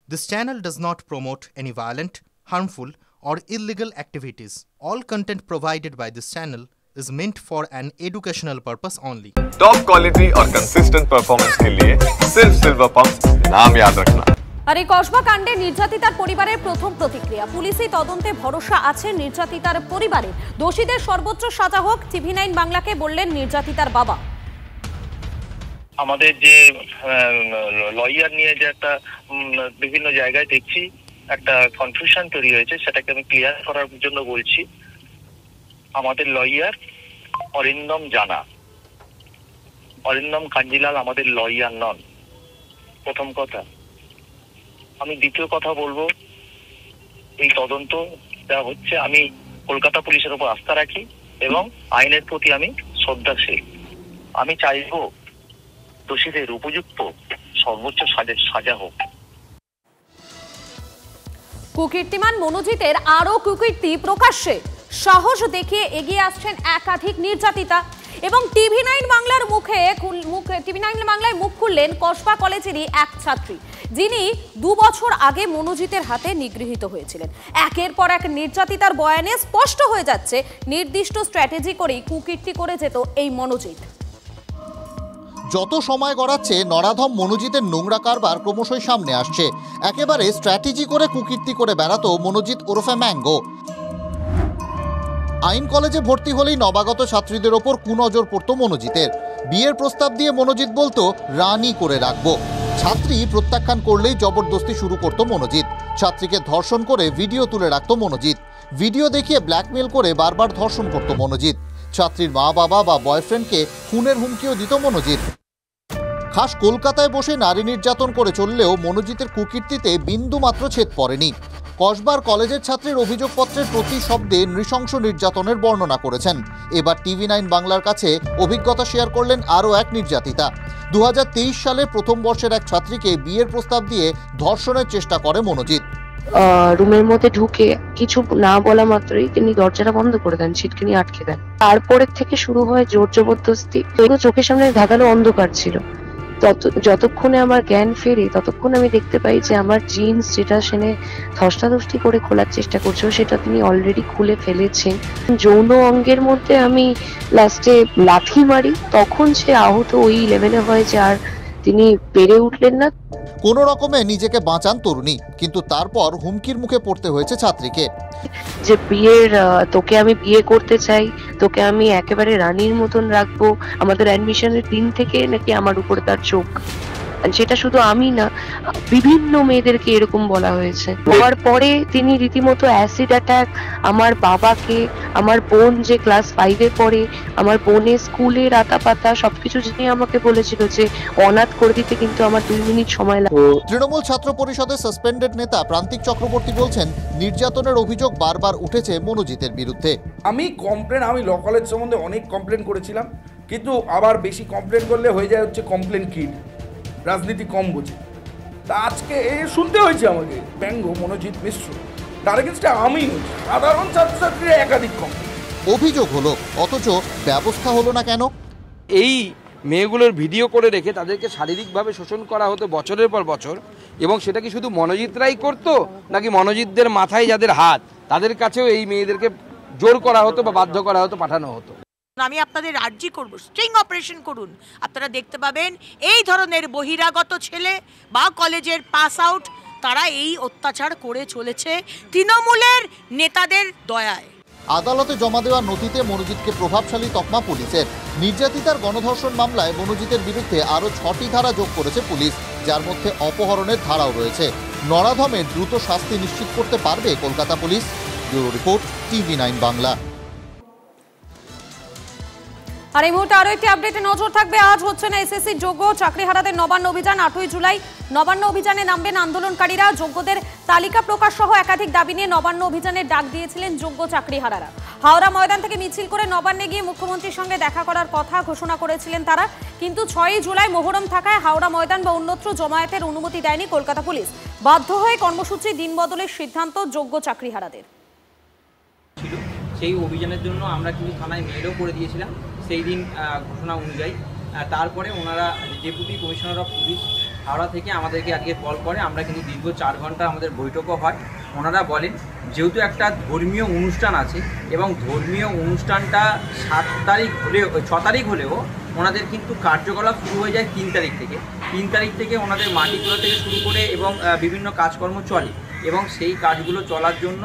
This channel does not promote any violent, harmful, or illegal activities. All content provided by this channel is meant for an educational purpose only. Top quality और consistent performance के लिए सिर्फ silver pump नाम याद रखना। আর এই কসবা কাণ্ডে নির্যাতিতার পরিবারের প্রথম প্রতিক্রিয়া। পুলিশি তদন্তে ভরসা আছে নির্যাতিতার পরিবারে। দোষীদের সর্বোচ্চ সাজা হোক, TV9 বাংলাকে বললেন নির্যাতিতার বাবা। আমাদের যে লয়ার নিয়ে যে একটা বিভিন্ন জায়গায় দেখছি একটা কনফিউশন তৈরি হয়েছে, সেটাকে আমি ক্লিয়ার করার জন্য বলছি। আমাদের লয়ার অরিন্দম জানা, অরিন্দম কাঞ্জিলাল আমাদের লয়ার নন, প্রথম কথা। আমি দ্বিতীয় কথা বলবো, এই তদন্ত যা হচ্ছে, আমি কলকাতা পুলিশের উপর আস্থা রাখি এবং আইনের প্রতি আমি শ্রদ্ধাশীল। আমি চাইবো দোষীদের উপযুক্ত সর্বোচ্চ সাজা হোক। কুকীর্তিমান মনোজিতের আরো কুকীর্তি প্রকাশ্যে। সাহস দেখিয়ে এগিয়ে আসছেন একাধিক নির্যাতিতা এবং TV9 বাংলার TV9 বাংলায় মুখ খুললেন কসবা কলেজেরই এক ছাত্রী, যিনি 2 বছর আগে মনোজিতের হাতে নিগৃহীত হয়েছিলেন। একের পর এক নির্যাতিতার বয়ানে স্পষ্ট হয়ে যাচ্ছে নির্দিষ্ট স্ট্র্যাটেজি করেই কুকীর্তি করে যেত এই মনোজিৎ। যত সময় গড়াচ্ছে নরাধম মনোজিতের নোংরা কারবার ক্রমশই সামনে আসছে। একেবারে স্ট্র্যাটেজি করে কুকীর্তি করে বেড়াতো মনোজিৎ ওরফে ম্যাঙ্গো। আইন কলেজে ভর্তি হলেই নবাগত ছাত্রীদের ওপর কুনজর পড়তো মনোজিতের। বিয়ের প্রস্তাব দিয়ে মনোজিৎ বলতো রানী করে রাখবো। ছাত্রী প্রত্যাখ্যান করলেই জবরদস্তি শুরু করতো মনোজিৎ। ছাত্রীকে ধর্ষণ করে ভিডিও তুলে রাখতো মনোজিৎ। ভিডিও দেখিয়ে ব্ল্যাকমেল করে বারবার ধর্ষণ করতো মনোজিৎ। ছাত্রীর মা বাবা বা বয়ফ্রেন্ডকে খুনের হুমকিও দিত মনোজিৎ। খাস কলকাতায় বসে নারী নির্যাতন করে চললেও মনোজিতের কুকীর্তিতে বিন্দু মাত্র ছেদ পড়েনি। কসবার কলেজের ছাত্রীর অভিযোগপত্রের প্রতি শব্দে নৃশংস নির্যাতনের বর্ণনা করেছেন। এবার TV9 বাংলার কাছে অভিজ্ঞতা শেয়ার করলেন আরও এক নির্যাতিতা। 2023 সালে প্রথম বর্ষের এক ছাত্রীকে বিয়ের প্রস্তাব দিয়ে ধর্ষণের চেষ্টা করে মনোজিৎ। রুমের মধ্যে ঢুকে কিছু না বলা মাত্রই তিনি দরজাটা বন্ধ করে দেন, ছিটকিনি আটকে দেন। তারপরের থেকে শুরু হয় জোর জবরদস্তি। চোখের সামনে ধাঁধানো অন্ধকার ছিল। যতক্ষণে আমার জ্ঞান ফেরে ততক্ষণ আমি দেখতে পাই যে আমার জিন্স যেটা সেনে ধস্তাধস্তি করে খোলার চেষ্টা করছিল, সেটা তিনি অলরেডি খুলে ফেলেছেন। যৌন অঙ্গের মধ্যে আমি লাস্টে লাথি মারি, তখন সে আহত ওই লেভেলে হয় যে আর তিনি পেরে উঠলেন না। কোনো রকমে নিজেকে বাঁচান তরুণী, কিন্তু তারপর হুমকির মুখে পড়তে হয়েছে ছাত্রীকে। যে তোকে আমি বিয়ে করতে চাই, তোকে আমি একেবারে রানীর মতন রাখবো। আমাদের অ্যাডমিশনের দিন থেকে নাকি আমার উপরে তার চোখ। সেটা শুধু আমি না, বিভিন্ন মেয়েদেরকে এরকম বলা হয়েছে। হওয়ার পরে তিনি রীতিমতো অ্যাসিড অ্যাটাক, আমার বাবাকে, আমার বোন যে ক্লাস 5-এ পড়ে, আমার বোনের স্কুলের আতাপাতা সবকিছু নিয়ে আমাকে বলেছিল যে অনাথ করে দিতে কিন্তু আমার 2 মিনিট সময় লাগবে। তৃণমূল ছাত্র পরিষদের সাসপেন্ডেড নেতা প্রান্তিক চক্রবর্তী বলছেন, নির্যাতনের অভিযোগ বারবার উঠেছে মনোজিতের বিরুদ্ধে। আমি ল কলেজ সম্বন্ধে অনেক কমপ্লেন করেছিলাম, কিন্তু আবার বেশি কমপ্লেন করলে হয়ে যায় হচ্ছে কমপ্লেন কিড, রাজনীতি কম বোঝে। তা আজকে শুনতে হয়েছে আমাকে ব্যঙ্গ মনোজিৎ মিশ্র, তার এগেন্স্টে আমি সাধারণ ছাত্রছাত্রীরা একাধিক কম অভিযোগ হলো, অথচ ব্যবস্থা হলো না কেন? এই মেয়েগুলোর ভিডিও করে রেখে তাদেরকে শারীরিকভাবে শোষণ করা হতো বছরের পর বছর, এবং সেটা কি শুধু মনোজিতরাই করতো, নাকি মনোজিতদের মাথায় যাদের হাত তাদের কাছেও এই মেয়েদেরকে জোর করা হতো বা বাধ্য করা হতো, পাঠানো হতো? আমি আপনাদের আর্জি করব, স্ট্রিং অপারেশন করুন। আপনারা দেখতে পাবেন এই ধরনের বহিরাগত ছেলে বা কলেজের পাস আউট, তারা এই অত্যাচার করে চলেছে তৃণমূলের নেতাদের দয়ায়। আদালতে জমা দেওয়া নথিতে মনোজিৎকে প্রভাবশালী তকমা পুলিশের। নির্যাতিতার গণধর্ষণ মামলায় মনোজিতের বিরুদ্ধে আরও 6টি ধারা যোগ করেছে পুলিশ, যার মধ্যে অপহরণের ধারাও রয়েছে। নরাধমের দ্রুত শাস্তি নিশ্চিত করতে পারবে Kolkata police. Bureau report, TV9 Bangla. আর এই মুহূর্তে আরো একটি আপডেটে নজর থাকবে। আজ হচ্ছে না SSC যোগ্য চাকরিহারাদের নবান্ন অভিযান। 8ই জুলাই নবান্ন অভিযানে নামবেন আন্দোলনকারীরা। যোগ্যদের তালিকা প্রকাশ সহ একাধিক দাবি নিয়ে নবান্ন অভিযানের ডাক দিয়েছিলেন যোগ্য চাকরিহারারা। হাওড়া ময়দান থেকে মিছিল করে নবান্নে গিয়ে মুখ্যমন্ত্রীর সঙ্গে দেখা করার কথা ঘোষণা করেছিলেন তারা, কিন্তু 6ই জুলাই মোহরম থাকায় হাওড়া ময়দান বা অন্যত্র জমায়েতের অনুমতি দেয়নি কলকাতা পুলিশ। বাধ্য হয়ে কর্মসূচি দিন বদলের সিদ্ধান্ত যোগ্য চাকরিহারাদের। সেই অভিযানের জন্য আমরা কিন্তু থানায় মেলও করে দিয়েছিলাম সেই দিন ঘোষণা অনুযায়ী। তারপরে ওনারা deputy commissioner of police Howrah থেকে আমাদেরকে আজকে কল করে, আমরা কিন্তু দীর্ঘ 4 ঘন্টা আমাদের বৈঠকও হয়। ওনারা বলেন যেহেতু একটা ধর্মীয় অনুষ্ঠান আছে এবং ধর্মীয় অনুষ্ঠানটা 6 তারিখ হলেও ওনাদের কিন্তু কার্যকলাপ শুরু হয়ে যায় 3 তারিখ থেকে। 3 তারিখ থেকে ওনাদের মাটি তোলা থেকে শুরু করে এবং বিভিন্ন কাজকর্ম চলে, এবং সেই কাজগুলো চলার জন্য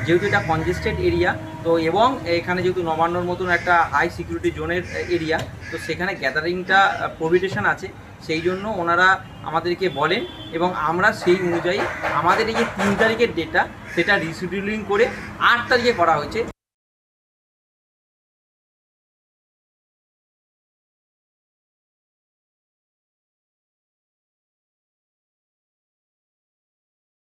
যেহেতু এটা কনজেস্টেড এরিয়া, তো এবং এখানে যেহেতু নবান্নর মতন একটা হাই সিকিউরিটি জোনের এরিয়া, তো সেখানে গ্যাদারিংটা প্রোহিবিটেশন আছে, সেই জন্য ওনারা আমাদেরকে বলেন এবং আমরা সেই অনুযায়ী আমাদের এই যে 3 তারিখের ডেটা সেটা রিশিডিউলিং করে 8 তারিখে করা হয়েছে।